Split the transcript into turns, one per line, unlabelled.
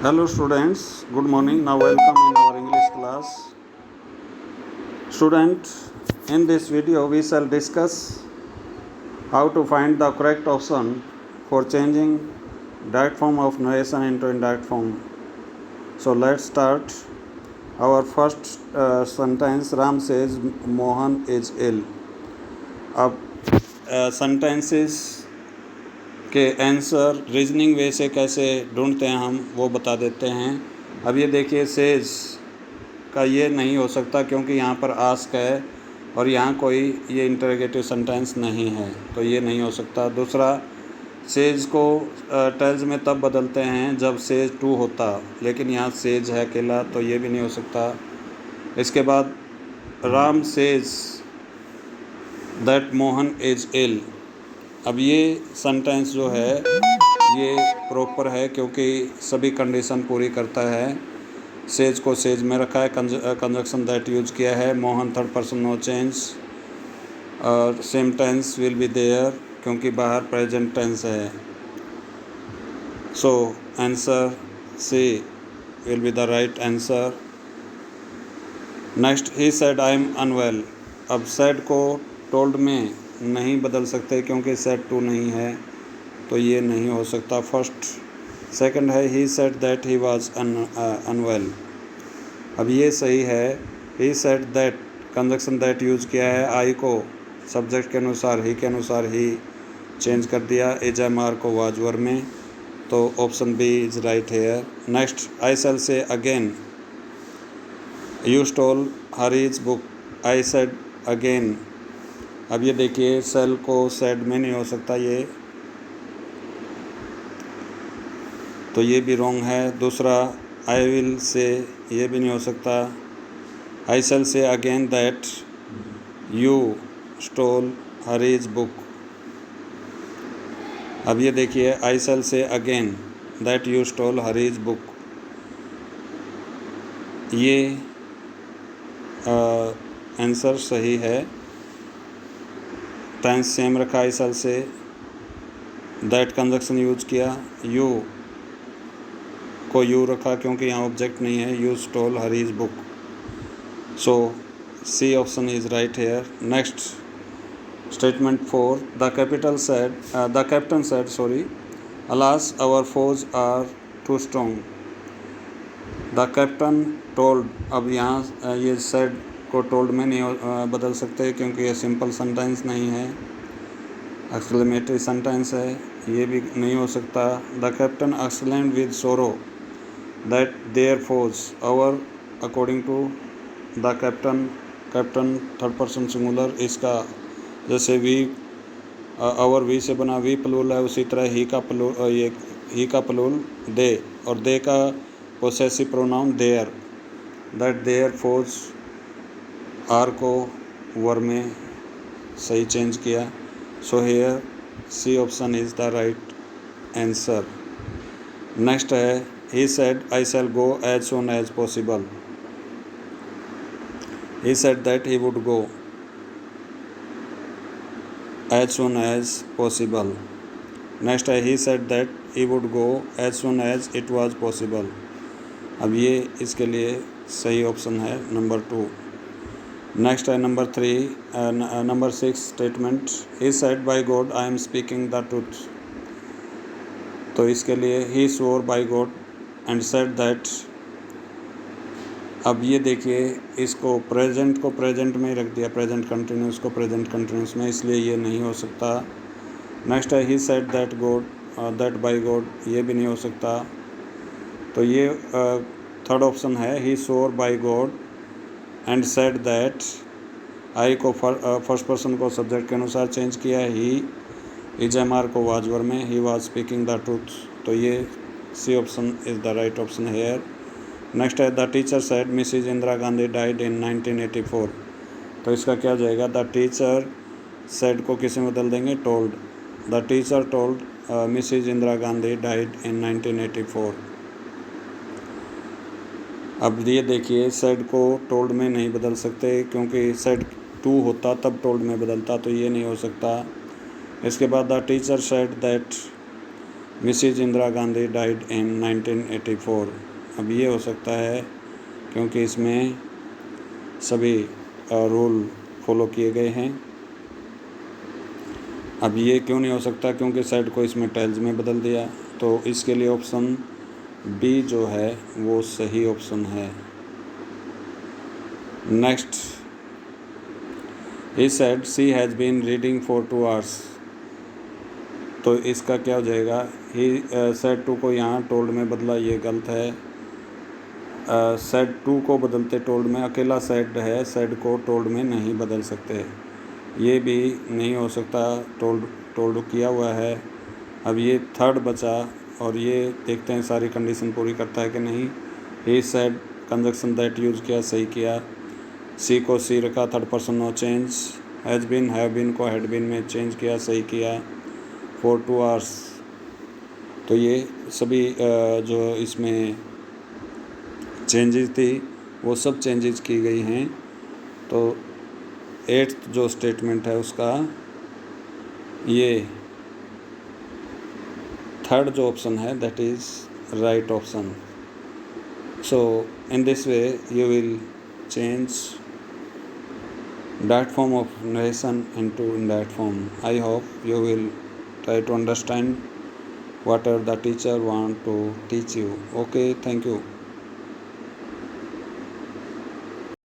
Hello students, good morning. Now welcome in our English class. Student, in this video we shall discuss how to find the correct option for changing direct form of narration into indirect form. So let's start. Our first sentence, Ram says Mohan is ill. अब sentences के answer reasoning वे से कैसे ढूंढते हैं हम वो बता देते हैं। अब ये देखिए सेज का ये नहीं हो सकता क्योंकि यहाँ पर आस्क है और यहाँ कोई ये इंटरोगेटिव सेंटेंस नहीं है, तो ये नहीं हो सकता। दूसरा, सेज को टेल्स में तब बदलते हैं जब सेज टू होता, लेकिन यहाँ सेज है अकेला, तो ये भी नहीं हो सकता। इसके बाद Ram says that Mohan is ill. अब ये सेंटेंस जो है ये प्रॉपर है क्योंकि सभी कंडीशन पूरी करता है। सेज को सेज में रखा है, कंजक्शन दैट यूज किया है, Mohan third person no change, और same tense will be there क्योंकि बाहर प्रेजेंट टेंस है। So answer C will be the right answer. Next, he said I am unwell. अब सेड को टोल्ड में नहीं बदल सकते क्योंकि सेड टू नहीं है, तो ये नहीं हो सकता फर्स्ट। सेकंड है he said that he was unwell. अब ये सही है। He said that, conjunction that use किया है, आई को सब्जेक्ट के अनुसार ही के अनुसार ही चेंज कर दिया, एज एम आर को वाज वर में, तो option B is right here. Next, I sell say again, you stole Harry's book, I said again. अब ये देखिए सेल को सेड में नहीं हो सकता ये, तो ये भी रॉन्ग है। दूसरा, आई विल से, ये भी नहीं हो सकता। I sell say again that you stole Harry's book. अब ये देखिए I sell say again that you stole Harry's book, ये आंसर सही है। टेंस सेम रखा I sell say, that conjunction use किया, यू को यू रखा क्योंकि यहाँ ऑब्जेक्ट नहीं है, you stole Harry's book, so C option is right here. Next, statement 4, the captain said sorry, alas our foes are to strong. The captain told. अब यहाँ ये सेड को टोल्ड में नहीं बदल सकते क्योंकि ये सिंपल सेंटेंस नहीं है, एक्सक्लेमेटरी सेंटेंस है, ये भी नहीं हो सकता। The captain exclaimed with sorrow that their foes our, according to the captain third person singular, इसका जैसे वी आवर वी से बना वी प्लूरल है, उसी तरह ही का प्लूरल दे, और दे का possessive pronoun their, that their foes are को वर में सही चेंज किया, so here C option is the right answer. Next है, he said I shall go as soon as possible. He said that he would go as soon as possible. Next है, he said that he would go as soon as it was possible. अब ये इसके लिए सही option है number 2। Next है number 6 statement, he said by God I am speaking the truth. तो इसके लिए he swore by God and said that. अब ये देखिए इसको प्रेजेंट को प्रेजेंट में रख दिया, प्रेजेंट कंटिन्यूस को प्रेजेंट कंटिन्यूस में, इसलिए ये नहीं हो सकता। नेक्स्ट है, he said that God that bye God, ये भी नहीं हो सकता। तो ये थर्ड ऑप्शन है, he swore by God and said that. I को फर्स्ट पर्सन को सब्जेक्ट के अनुसार चेंज किया, ही इज एम आर को वाज वर में, he was speaking the truth, तो ये C option is the right option here. Next है, the teacher said Mrs Indira Gandhi died in 1984। तो इसका क्या जाएगा, द टीचर सेड को किसी में बदल देंगे, told. The teacher told Mrs Indira Gandhi died in 1984। अब ये देखिए सेड को टोल्ड में नहीं बदल सकते क्योंकि सेड टू होता तब टोल्ड में बदलता, तो ये नहीं हो सकता। इसके बाद the teacher said that Mrs Indira Gandhi died in 1984। अब ये हो सकता है क्योंकि इसमें सभी रूल फॉलो किए गए हैं। अब ये क्यों नहीं हो सकता, क्योंकि सेड को इसमें टेल्स में बदल दिया, तो इसके लिए ऑप्शन बी जो है वो सही ऑप्शन है। Next, he said she has been reading for 2 hours। तो इसका क्या हो जाएगा, ही सेड टू को यहाँ टोल्ड में बदला, ये गलत है। सेड टू को बदलते टोल्ड में, अकेला सेड है, सेड को टोल्ड में नहीं बदल सकते, ये भी नहीं हो सकता, टोल्ड किया हुआ है। अब ये थर्ड बचा और ये देखते हैं सारी कंडीशन पूरी करता है कि नहीं। He said conjunction that use किया, सही किया। सी को सी रखा, third person no change. Has been have been को हैड बीन में चेंज किया, सही किया। फॉर 2 hours, तो ये सभी जो इसमें चेंजेस थी वो सब चेंजेस की गई हैं। तो 8th जो स्टेटमेंट है उसका ये थर्ड जो ऑप्शन है that is right option. So in this way you will change that form of narration into indirect form. I hope you will try to understand whatever the teacher want to teach you. Okay, thank you.